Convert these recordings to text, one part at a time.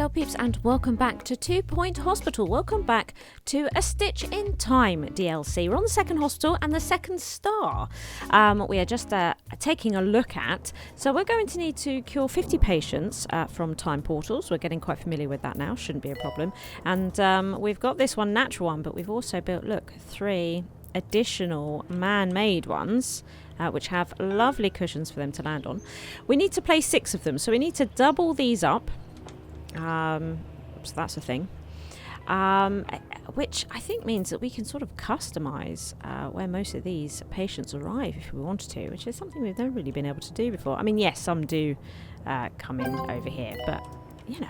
Hello peeps and welcome back to 2 Point Hospital. Welcome back to A Stitch in Time DLC. We're on the second hospital and the second star we are just taking a look at. So we're going to need to cure 50 patients from time portals. We're getting quite familiar with that now, shouldn't be a problem. And we've got this one natural one, but we've also built, look, 3 additional man-made ones. Which have lovely cushions for them to land on. We need to place 6 of them, so we need to double these up. So that's a thing. Which I think means that we can sort of customize where most of these patients arrive if we wanted to, which is something we've never really been able to do before. I mean, yes, some do come in over here, but, you know,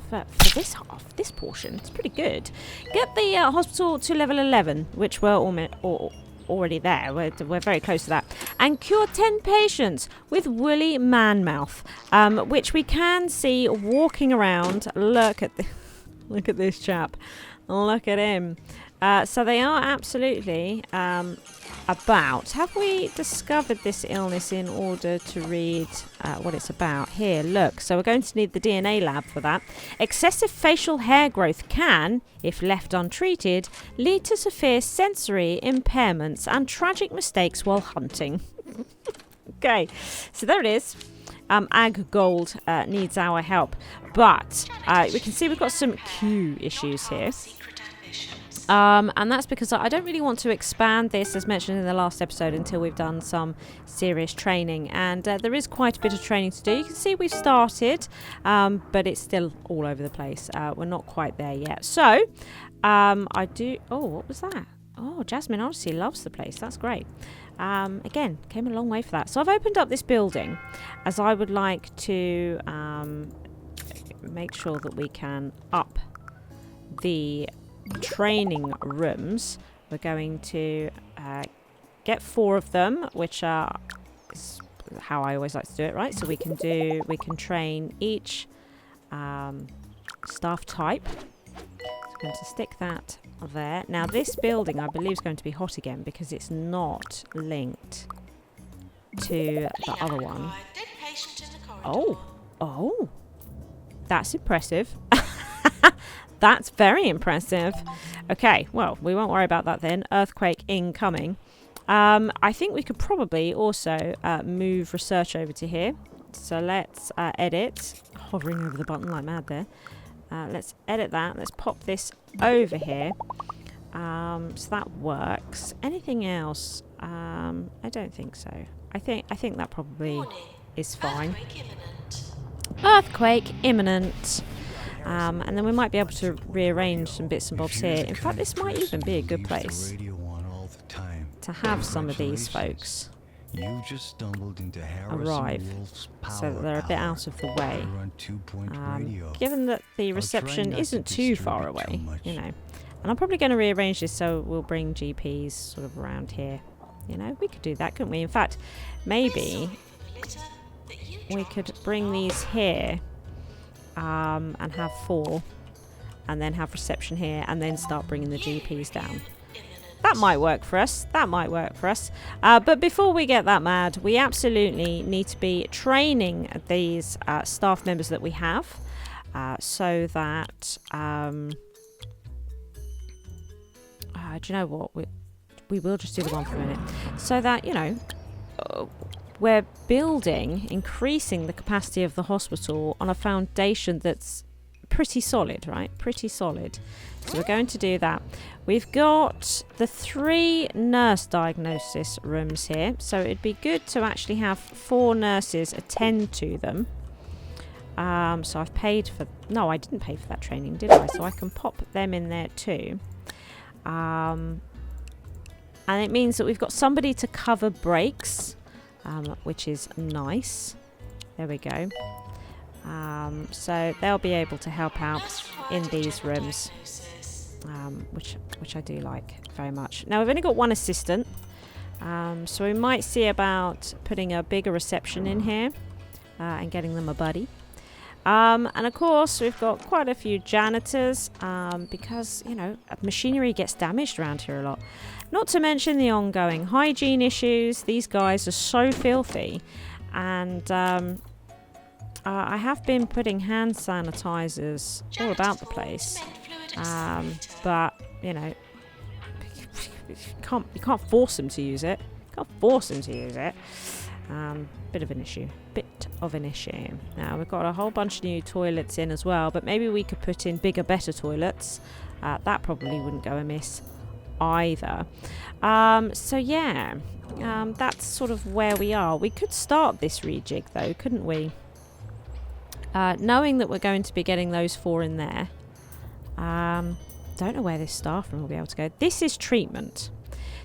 for this half, this portion, it's pretty good. Get the hospital to level 11, which we're already there. We're very close to that, and cure 10 patients with woolly man mouth, which we can see walking around. Look at this chap. Look at him. So they are absolutely about. Have we discovered this illness in order to read what it's about? Here, look. So we're going to need the DNA lab for that. Excessive facial hair growth can, if left untreated, lead to severe sensory impairments and tragic mistakes while hunting. Okay, so there it is. Ag Gold needs our help, but we can see we've got some queue issues here. And that's because I don't really want to expand this, as mentioned in the last episode, until we've done some serious training. And there is quite a bit of training to do. You can see we've started, but it's still all over the place. We're not quite there yet. So, I do... Oh, what was that? Oh, Jasmine honestly loves the place. That's great. Again, came a long way for that. So I've opened up this building, as I would like to make sure that we can up the training rooms. We're going to get 4 of them, which are how I always like to do it, right? So we can train each staff type. So I'm going to stick that there. Now this building I believe is going to be hot again because it's not linked to the other one. Oh, that's impressive. That's very impressive. Okay, well, we won't worry about that then. Earthquake incoming. I think we could probably also move research over to here. So let's edit. Hovering over the button like mad there. Let's edit that. Let's pop this over here. So that works. Anything else? I don't think so. I think that probably is fine. Earthquake imminent. And then we might be able to rearrange some bits and bobs here. In fact, this might even be a good place to have some of these folks arrive, so that they're a bit out of the way. Given that the reception isn't too far away, you know. And I'm probably going to rearrange this so we'll bring GPs sort of around here. You know, we could do that, couldn't we? In fact, maybe we could bring these here. And have 4 and then have reception here and then start bringing the GPs down. That might work for us. But before we get that mad, we absolutely need to be training these staff members that we have so that do you know what, we will just do the one for a minute, so that, you know, we're increasing the capacity of the hospital on a foundation that's pretty solid, right? Pretty solid. So we're going to do that. We've got the 3 nurse diagnosis rooms here. So it'd be good to actually have 4 nurses attend to them. So I've paid for... No, I didn't pay for that training, did I? So I can pop them in there too. And it means that we've got somebody to cover breaks. Which is nice. There we go. So they'll be able to help out in these rooms, which I do like very much. Now we've only got 1 assistant, so we might see about putting a bigger reception in here and getting them a buddy. And of course we've got quite a few janitors because, you know, machinery gets damaged around here a lot. Not to mention the ongoing hygiene issues. These guys are so filthy, and I have been putting hand sanitizers all about the place, but you know, you can't force them to use it. Bit of an issue. Now we've got a whole bunch of new toilets in as well, but maybe we could put in bigger, better toilets. That probably wouldn't go amiss either. So yeah, that's sort of where we are. We could start this rejig though, couldn't we? Knowing that we're going to be getting those 4 in there. Don't know where this staff room will be able to go. This is treatment.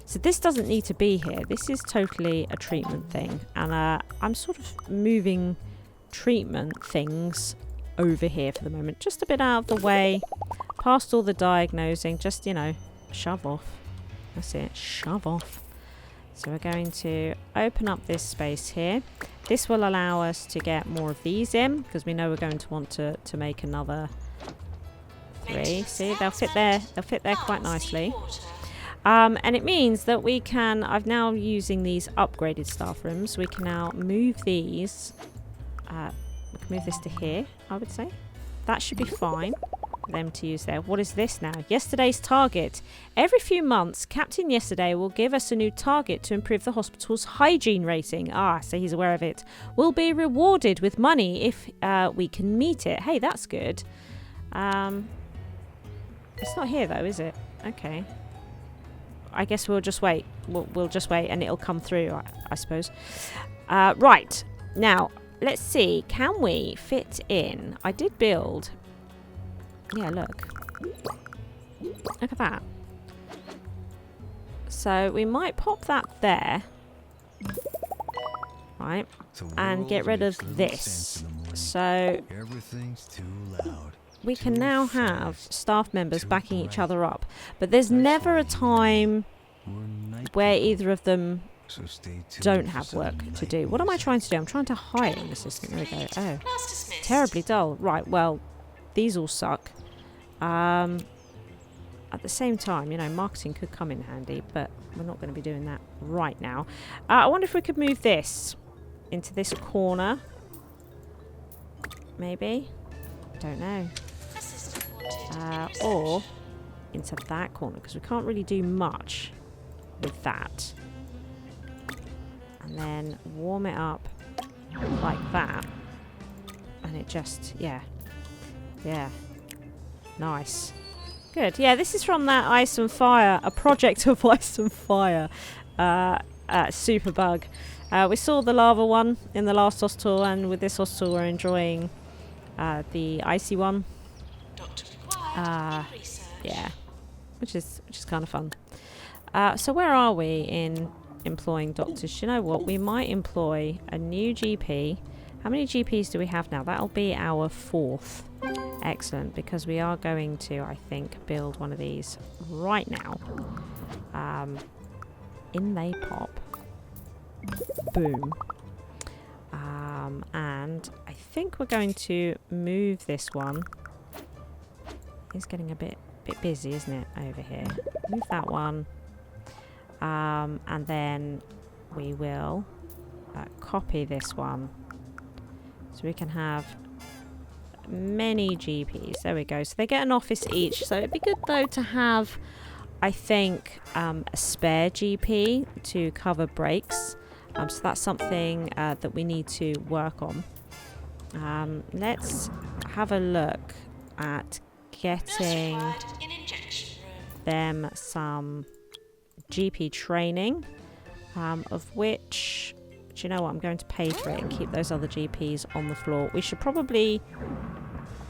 So this doesn't need to be here. This is totally a treatment thing. And I'm sort of moving treatment things over here for the moment. Just a bit out of the way. Past all the diagnosing. Just, you know, shove off. That's it. Shove off. So we're going to open up this space here. This will allow us to get more of these in, because we know we're going to want to make another 3. See, they'll fit there quite nicely. And it means that we can, I'm now using these upgraded staff rooms. We can now move these. We can move this to here, I would say. That should be fine for them to use there. What is this now? Yesterday's target. Every few months, Captain Yesterday will give us a new target to improve the hospital's hygiene rating. So he's aware of it. We'll be rewarded with money if we can meet it. Hey, that's good. It's not here though, is it? Okay. I guess we'll just wait. We'll just wait and it'll come through, I suppose. Right. Now, let's see. Can we fit in? I did build... Yeah, look. Look at that. So we might pop that there. Right. And get rid of this. So we can now have staff members backing each other up. But there's never a time where either of them don't have work to do. What am I trying to do? I'm trying to hire an assistant. There we go. Oh. Terribly dull. Right, well, these all suck. At the same time, you know, marketing could come in handy, but we're not going to be doing that right now. I wonder if we could move this into this corner. Maybe. Don't know. Or into that corner, because we can't really do much with that. And then warm it up like that. And it just, yeah. Yeah. Nice. Good. Yeah, this is from that Ice and Fire, a project of Ice and Fire super bug. We saw the lava one in the last hospital, and with this hospital we're enjoying the icy one. Yeah, which is kind of fun. So where are we in employing doctors? You know what? We might employ a new GP. How many GPs do we have now? That'll be our 4th. Excellent, because we are going to, I think, build one of these right now. In they pop. Boom. And I think we're going to move this one. It's getting a bit busy, isn't it, over here? Move that one. And then we will copy this one. So we can have many GPs. There we go. So they get an office each. So it'd be good, though, to have, I think, a spare GP to cover breaks. So that's something that we need to work on. Let's have a look at getting them some GP training, of which, do you know what, I'm going to pay for it and keep those other GPs on the floor. We should probably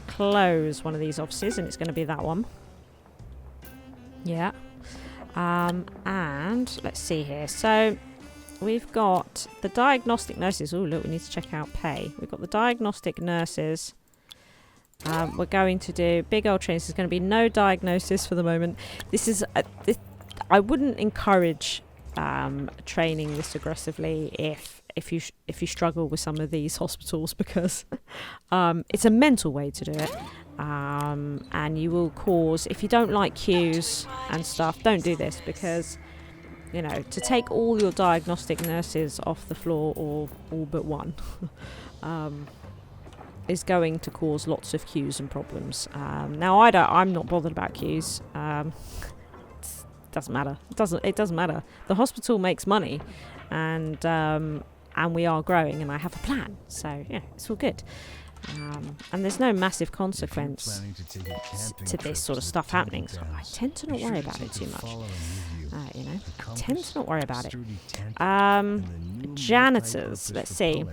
close one of these offices, and it's going to be that one. Yeah. And let's see here. So we've got the diagnostic nurses. Oh, look, we need to check out pay. We've got the diagnostic nurses. We're going to do big old training. There's going to be no diagnosis for the moment. This is I wouldn't encourage training this aggressively if you struggle with some of these hospitals, because it's a mental way to do it, and you will cause, if you don't like queues and stuff, don't do this, because you know, to take all your diagnostic nurses off the floor, or all but one, is going to cause lots of queues and problems. Now I'm not bothered about queues. Doesn't matter. It doesn't matter. The hospital makes money, and we are growing, and I have a plan. So yeah, it's all good. And there's no massive consequence to this sort of stuff happening, so I tend to not worry about it too much. You know, I tend to not worry about it. Janitors, let's see.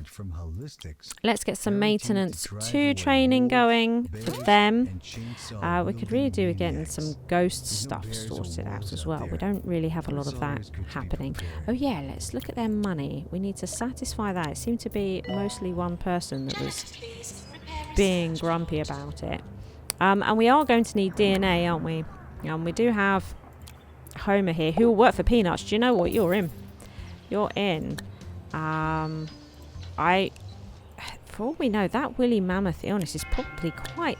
Let's get some maintenance 2 training going for them. We could really do with getting some ghost stuff sorted out as well. We don't really have a lot of that happening. Oh yeah, let's look at their money. We need to satisfy that. It seemed to be mostly one person that was being grumpy about it. And we are going to need DNA, aren't we? We do have Homer here, who will work for peanuts. Do you know what? You're in. You're in. For all we know, that woolly mammoth illness is probably quite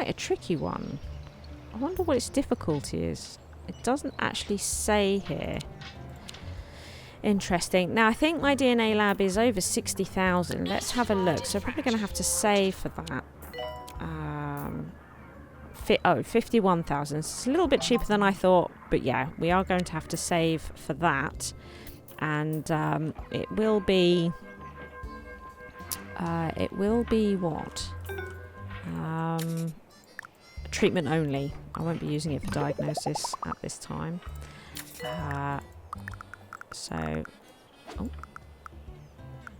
a tricky one. I wonder what its difficulty is. It doesn't actually say here. Interesting. Now, I think my DNA lab is over 60,000. Let's have a look. So, probably going to have to save for that. 51,000. It's a little bit cheaper than I thought, but yeah, we are going to have to save for that. And it will be what? Treatment only. I won't be using it for diagnosis at this time. So, oh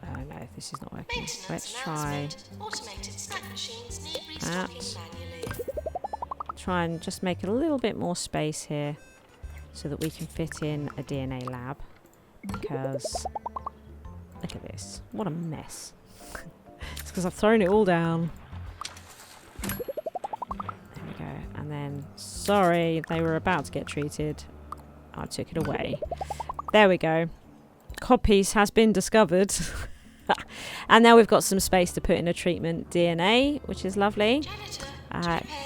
no, this is not working. Let's try that. Try and just make a little bit more space here so that we can fit in a DNA lab. Because, look at this. What a mess. It's because I've thrown it all down. There we go. And then, sorry, they were about to get treated. I took it away. There we go. Codpiece has been discovered. And now we've got some space to put in a treatment DNA, which is lovely.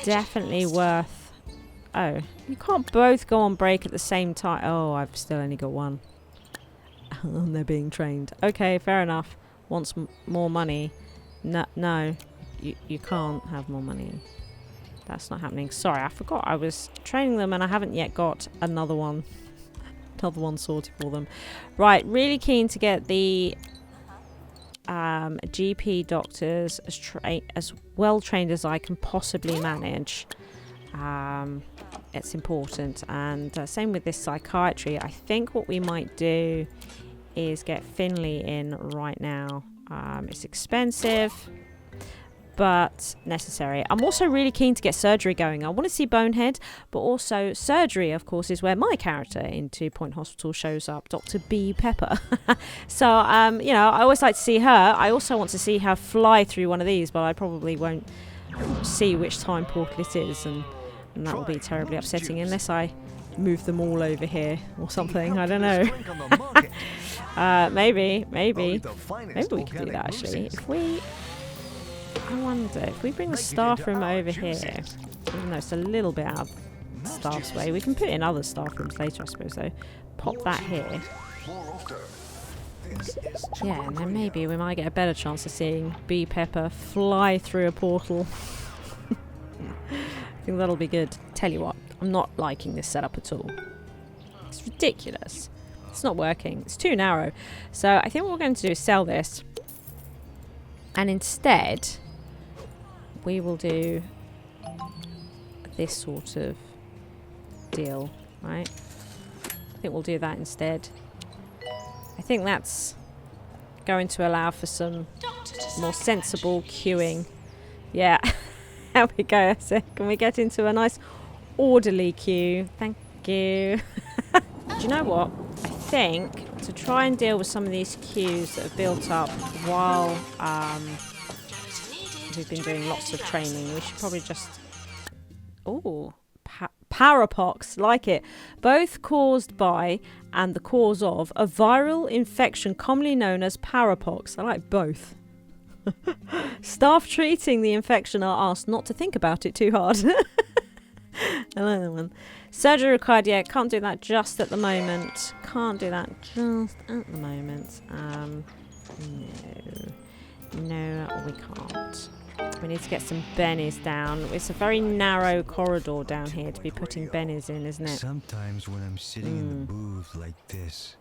Definitely worth... Oh, you can't both go on break at the same time. Oh, I've still only got one. And they're being trained. Okay, fair enough. Wants more money. No, you can't have more money. That's not happening. Sorry, I forgot I was training them and I haven't yet got another one. Another one sorted for them. Right, really keen to get the GP doctors as well trained as I can possibly manage. It's important. And same with this psychiatry. I think what we might do is get Finley in right now. It's expensive, but necessary. I'm also really keen to get surgery going. I want to see Bonehead, but also surgery, of course, is where my character in 2 Point Hospital shows up, Dr. B. Pepper. So, you know, I always like to see her. I also want to see her fly through one of these, but I probably won't see which time portal it is, and that will be terribly upsetting unless I move them all over here or something. I don't know. Maybe we could do that actually. I wonder if we bring the staff room over here, even though it's a little bit out of staff's way. We can put in other staff rooms later, I suppose, though. Pop that here. Yeah, and then maybe we might get a better chance of seeing B. Pepper fly through a portal. I think that'll be good. Tell you what, I'm not liking this setup at all. It's ridiculous. It's not working. It's too narrow. So I think what we're going to do is sell this. And instead, we will do this sort of deal, right? I think we'll do that instead. I think that's going to allow for some more sensible queuing. Yeah, there we go. So can we get into a nice orderly queue? Thank you. Do you know what? I think to try and deal with some of these queues that have built up while we've been doing lots of training, we should probably just... Oh, parapox, like it. Both caused by and the cause of a viral infection commonly known as parapox. I like both. Staff treating the infection are asked not to think about it too hard. I like that one. Surgery required. Yeah, can't do that just at the moment. Can't do that just at the moment. No. No, we can't. We need to get some bennies down. It's a very narrow corridor down here to be putting bennies in, isn't it? Sometimes when I'm sitting in the booth like this,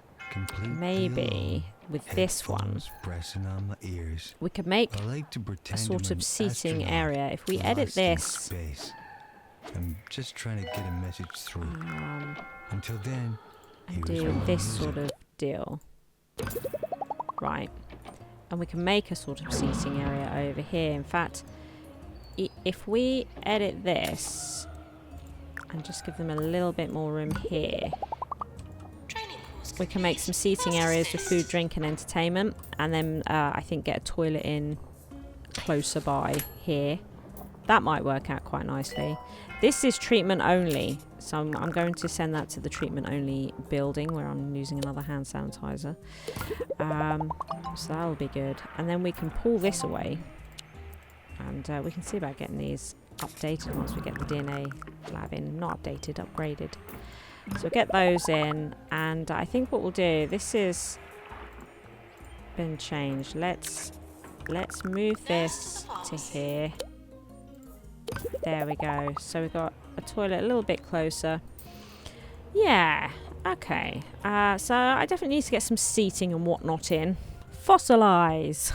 maybe with this one, on my ears, we could make like to a sort of seating area. If we edit this, I'm just trying to get a message through. Until then, and do this sort of deal, right? And we can make a sort of seating area over here. In fact, if we edit this and just give them a little bit more room here, we can make some seating areas with food, drink and entertainment, and then I think get a toilet in closer by here. That might work out quite nicely. This is treatment only, so I'm going to send that to the treatment only building where I'm using another hand sanitizer. So that'll be good. And then we can pull this away, and we can see about getting these updated once we get the DNA lab in. Not updated, upgraded. So we'll get those in, and I think what we'll do, this is been changed. Let's move this to here. There we go. So we've got a toilet a little bit closer. Yeah, okay. So I definitely need to get some seating and whatnot in. Fossilize.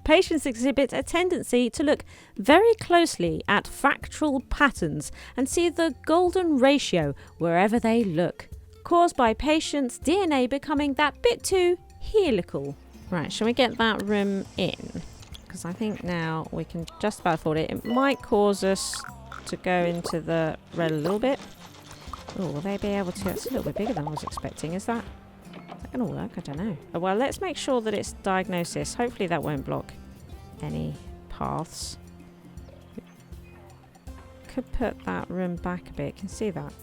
Patients exhibit a tendency to look very closely at fractal patterns and see the golden ratio wherever they look, caused by patients' DNA becoming that bit too helical. Right, shall we get that room in? Because I think now we can just about afford it. It might cause us to go into the red a little bit. Oh, will they be able to? It's a little bit bigger than I was expecting. Is that going to work? I don't know. Oh, well, let's make sure that it's diagnosis. Hopefully that won't block any paths. Could put that room back a bit. You can see that.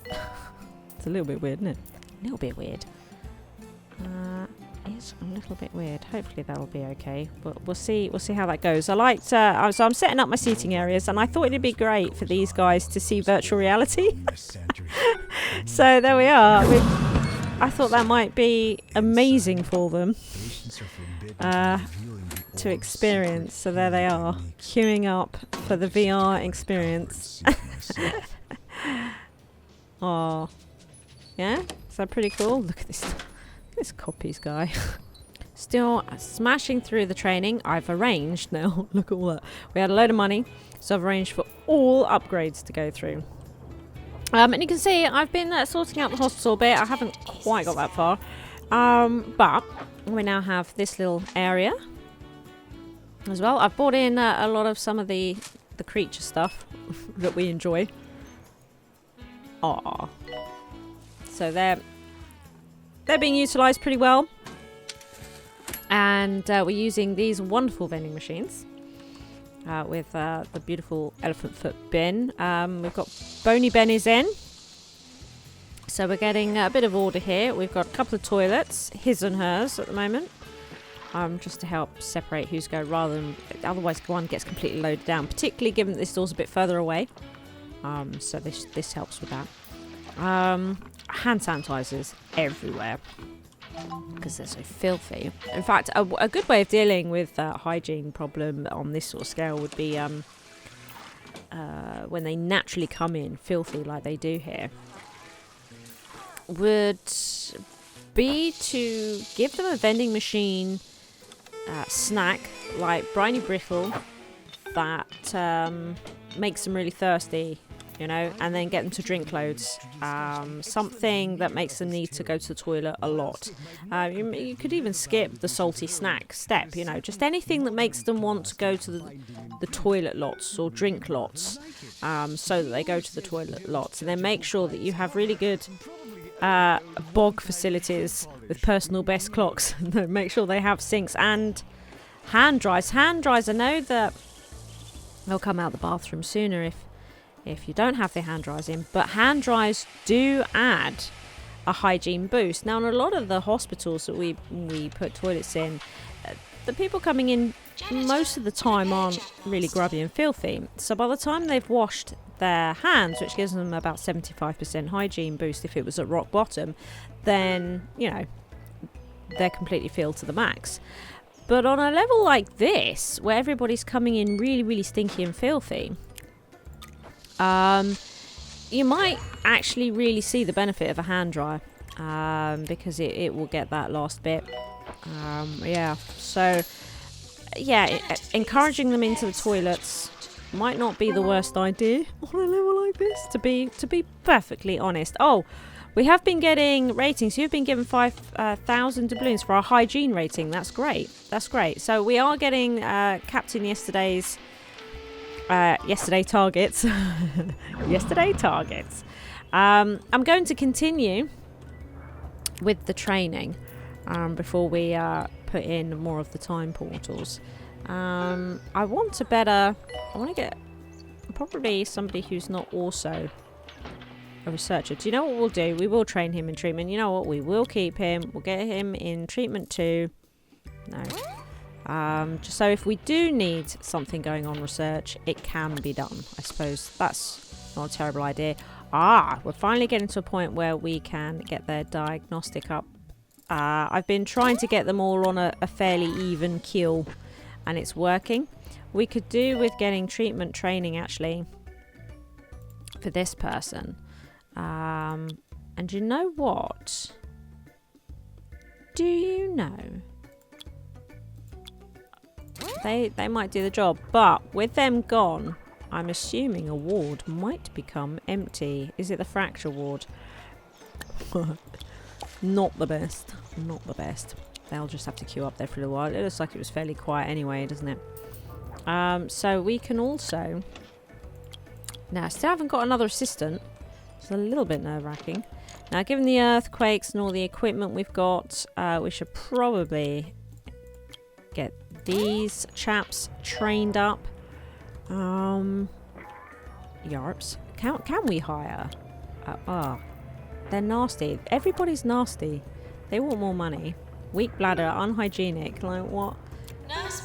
It's a little bit weird, isn't it? A little bit weird. It's a little bit weird. Hopefully that'll be okay, but we'll see how that goes. I liked so I'm setting up my seating areas, and I thought it'd be great for these guys to see virtual reality. So there we are. I thought that might be amazing for them to experience. So there they are, queuing up for the VR experience. Oh, yeah, is that pretty cool? Look at this copies guy. Still smashing through the training. I've arranged now. Look at all that. We had a load of money, so I've arranged for all upgrades to go through. And you can see I've been sorting out the hospital bit. I haven't quite got that far, but we now have this little area as well. I've brought in a lot of some of the creature stuff that we enjoy. Aww. So they're being utilised pretty well. And we're using these wonderful vending machines with the beautiful elephant foot bin. We've got bony bennies in. So we're getting a bit of order here. We've got a couple of toilets, his and hers at the moment. Just to help separate who's go rather than... Otherwise one gets completely loaded down, particularly given that this door's a bit further away. So this helps with that. Hand sanitizers everywhere because they're so filthy. In fact, a good way of dealing with that hygiene problem on this sort of scale would be when they naturally come in filthy like they do here, would be to give them a vending machine snack like briny brittle that makes them really thirsty, you know, and then get them to drink loads. Something that makes them need to go to the toilet a lot. You could even skip the salty snack step, you know, just anything that makes them want to go to the toilet lots or drink lots, so that they go to the toilet lots. And then make sure that you have really good bog facilities with personal best clocks. Make sure they have sinks and hand dryers. Hand dryers, I know that they'll come out the bathroom sooner if you don't have the hand dryers in, but hand dryers do add a hygiene boost. Now, in a lot of the hospitals that we put toilets in, the people coming in most of the time aren't really grubby and filthy. So by the time they've washed their hands, which gives them about 75% hygiene boost if it was at rock bottom, then, you know, they're completely filled to the max. But on a level like this, where everybody's coming in really, really stinky and filthy, you might actually really see the benefit of a hand dryer, because it will get that last bit. Yeah, so yeah, encouraging them into the toilets might not be the worst idea on a level like this, to be perfectly honest. Oh, we have been getting ratings. You've been given 5,000 doubloons for our hygiene rating. That's great. That's great. So we are getting Captain yesterday targets. Yesterday targets. I'm going to continue with the training before we put in more of the time portals. I want to get probably somebody who's not also a researcher. Do you know what we'll do? We will train him in treatment. You know what? We will keep him. We'll get him in treatment 2. No. Just so if we do need something going on research, it can be done. I suppose that's not a terrible idea. We're finally getting to a point where we can get their diagnostic up. I've been trying to get them all on a fairly even keel, and it's working. We could do with getting treatment training actually for this person. And you know what? Do you know? They might do the job, but with them gone, I'm assuming a ward might become empty. Is it the fracture ward? Not the best. Not the best. They'll just have to queue up there for a little while. It looks like it was fairly quiet anyway, doesn't it? So we can also... Now, I still haven't got another assistant. It's a little bit nerve-wracking. Now, given the earthquakes and all the equipment we've got, we should probably get these chaps trained up. Yarps. Can we hire? They're nasty. Everybody's nasty. They want more money. Weak bladder, unhygienic. Like what?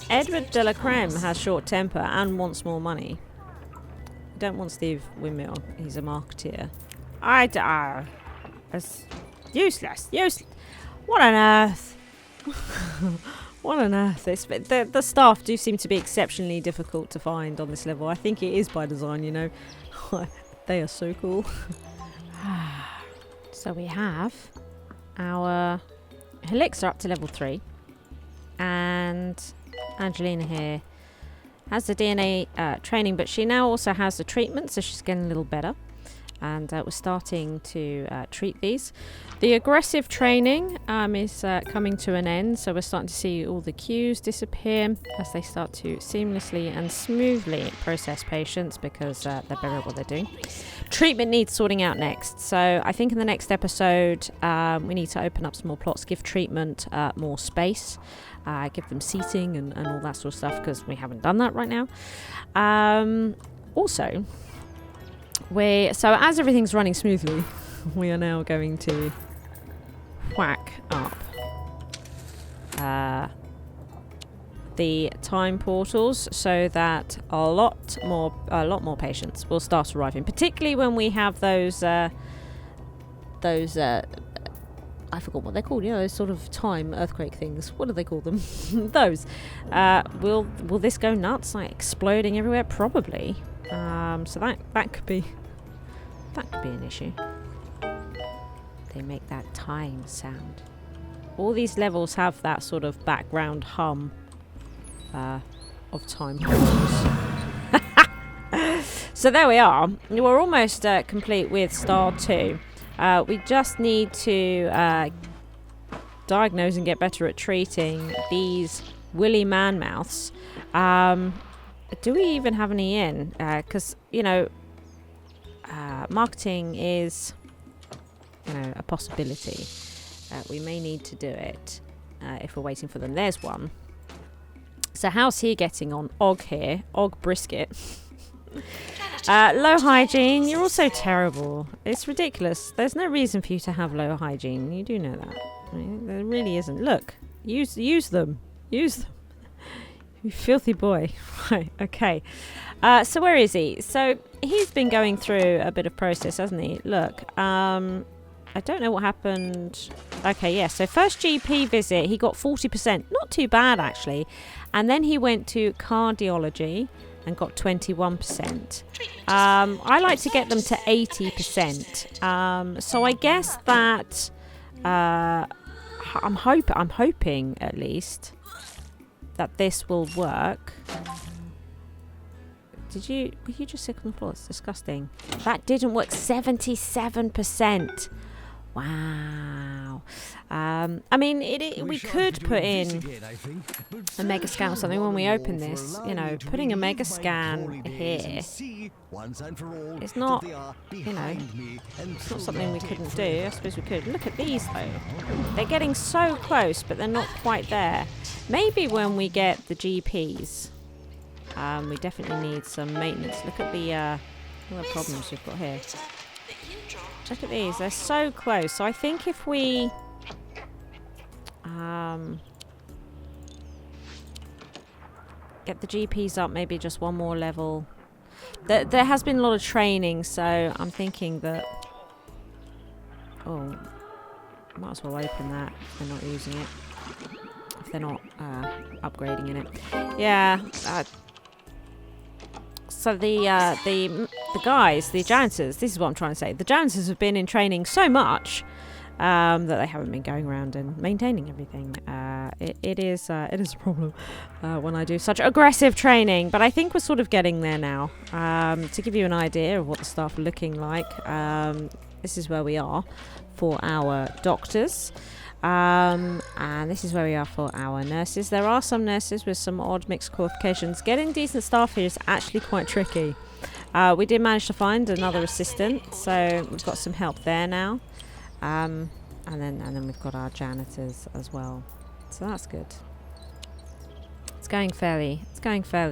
Edward de la Creme has short temper and wants more money. Don't want Steve Windmill. He's a marketeer. It's useless. What on earth? What on earth? The staff do seem to be exceptionally difficult to find on this level. I think it is by design, you know. They are so cool. So we have our Helix up to level 3. And Angelina here has the DNA training, but she now also has the treatment, so she's getting a little better. And we're starting to treat these. The aggressive training is coming to an end, so we're starting to see all the queues disappear as they start to seamlessly and smoothly process patients because they're better at what they're doing. Treatment needs sorting out next, so I think in the next episode we need to open up some more plots, give treatment more space, give them seating and all that sort of stuff because we haven't done that right now. Also, so as everything's running smoothly, we are now going to whack up the time portals so that a lot more patients will start arriving, particularly when we have those I forgot what they're called, you know, those sort of time earthquake things. What do they call them? Those. Will this go nuts, like exploding everywhere? Probably. So that could be an issue. They make that time sound. All these levels have that sort of background hum of time. So there we are. We're almost complete with Star 2. We just need to diagnose and get better at treating these woolly man mouths. Do we even have any in? Because, you know, marketing is, you know, a possibility. We may need to do it if we're waiting for them. There's one. So how's he getting on? Og here. Og Brisket. Low hygiene. You're also terrible. It's ridiculous. There's no reason for you to have low hygiene. You do know that. I mean, there really isn't. Look. Use them. Use them. You filthy boy. Right, okay. So where is he? So he's been going through a bit of process, hasn't he? Look, I don't know what happened. Okay, yeah, so first GP visit, he got 40%. Not too bad, actually. And then he went to cardiology and got 21%. I like to get them to 80%. So I guess that I'm hoping at least that this will work. Were you just sick on the floor? It's disgusting. That didn't work. 77%. Wow. I mean, we could put in a mega scan or something when we open this. You know, putting a mega scan here is not, you know, it's not something we couldn't do. I suppose we could. Look at these, though. They're getting so close, but they're not quite there. Maybe when we get the GPs, we definitely need some maintenance. Look at the problems we've got here. Look at these, they're so close. So I think if we get the GPs up maybe just one more level. There has been a lot of training, so I'm thinking that... Oh, might as well open that if they're not using it. If they're not upgrading in it. Yeah. So the guys, the janitors, this is what I'm trying to say. The janitors have been in training so much that they haven't been going around and maintaining everything. It is a problem when I do such aggressive training, but I think we're sort of getting there now. To give you an idea of what the staff are looking like, this is where we are for our doctors. And this is where we are for our nurses. There are some nurses with some odd mixed qualifications. Getting decent staff here is actually quite tricky. We did manage to find another assistant, so we've got some help there now. And then we've got our janitors as well. So that's good. It's going fairly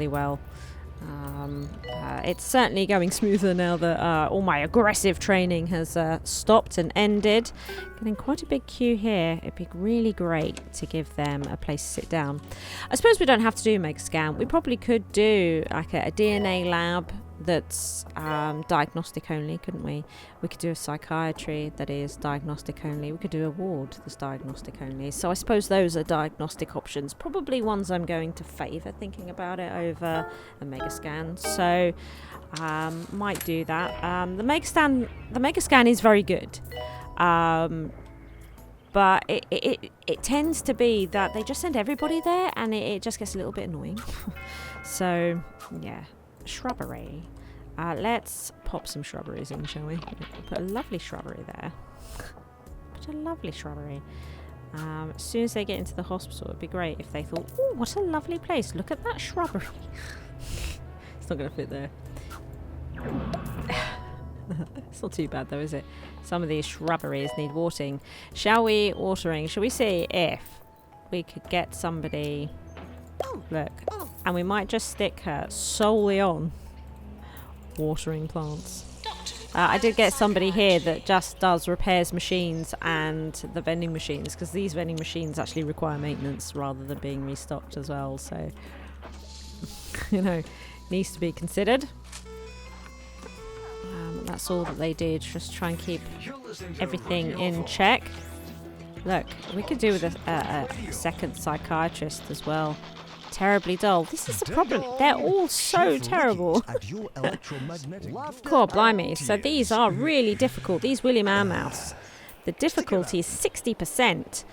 well. It's certainly going smoother now that all my aggressive training has stopped and ended. Getting quite a big queue here. It'd be really great to give them a place to sit down. I suppose we don't have to do a mega scan. We probably could do like a DNA lab that's diagnostic only, couldn't we? We could do a psychiatry that is diagnostic only. We could do a ward that's diagnostic only. So I suppose those are diagnostic options. Probably ones I'm going to favour thinking about it over a mega scan. So might do that. The mega scan is very good. But it tends to be that they just send everybody there and it just gets a little bit annoying. So yeah. Shrubbery. Let's pop some shrubberies in, shall we? Put a lovely shrubbery there. Put a lovely shrubbery. As soon as they get into the hospital, it'd be great if they thought, oh, what a lovely place. Look at that shrubbery. It's not going to fit there. It's not too bad though, is it? Some of these shrubberies need watering. Shall we see if we could get somebody... Look, and we might just stick her solely on watering plants. I did get somebody here that just does repairs machines and the vending machines, because these vending machines actually require maintenance rather than being restocked as well, so you know, needs to be considered. That's all that they did, just try and keep everything in check. Look, we could do with a second psychiatrist as well. Terribly dull. This is the problem. They're all so terrible. God blimey. So these are really difficult. These William Mouths. The difficulty is 60%.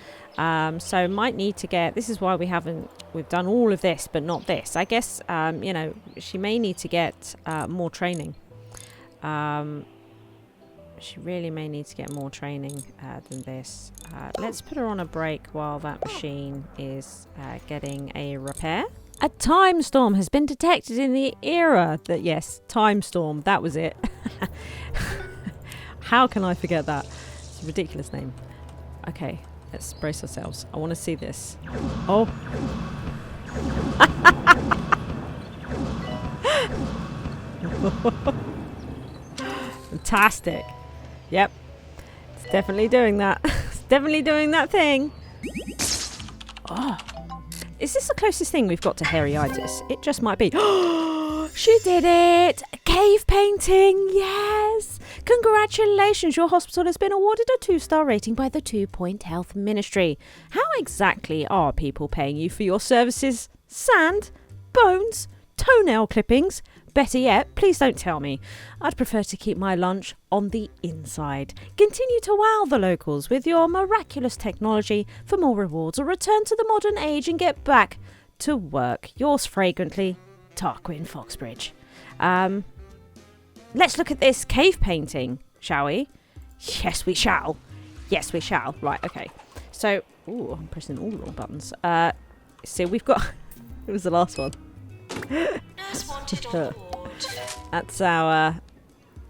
So might need to get... This is why we've done all of this, but not this. I guess, you know, she may need to get more training. She really may need to get more training than this. Let's put her on a break while that machine is getting a repair. A time storm has been detected in the era. Yes, time storm. That was it. How can I forget that? It's a ridiculous name. Okay, let's brace ourselves. I want to see this. Oh. Fantastic. Yep. It's definitely doing that. It's definitely doing that thing. Oh. Is this the closest thing we've got to hairyitis? It just might be. Oh, she did it! Cave painting, yes! Congratulations, your hospital has been awarded a 2-star rating by the 2 Point Health Ministry. How exactly are people paying you for your services? Sand? Bones? Toenail clippings? Better yet, please don't tell me. I'd prefer to keep my lunch on the inside. Continue to wow the locals with your miraculous technology for more rewards, or return to the modern age and get back to work. Yours fragrantly, Tarquin Foxbridge. Let's look at this cave painting, shall we? Yes, we shall. Yes, we shall. Right, okay. So, ooh, I'm pressing all the wrong buttons. So we've got... It was the last one. Nurse wanted on board. That's our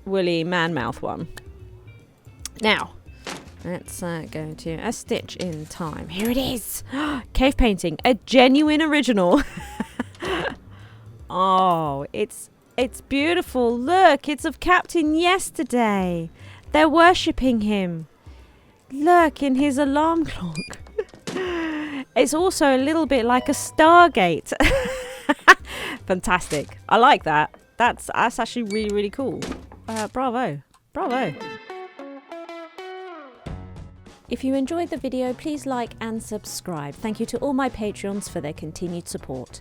woolly man mouth one. Now, let's go to A Stitch in Time. Here it is. Cave painting, a genuine original. Oh, it's beautiful. Look, it's of Captain Yesterday. They're worshipping him. Look, in his alarm clock. It's also a little bit like a Stargate. Fantastic. I like that. That's actually really, really cool. Bravo. Bravo. If you enjoyed the video, please like and subscribe. Thank you to all my Patreons for their continued support.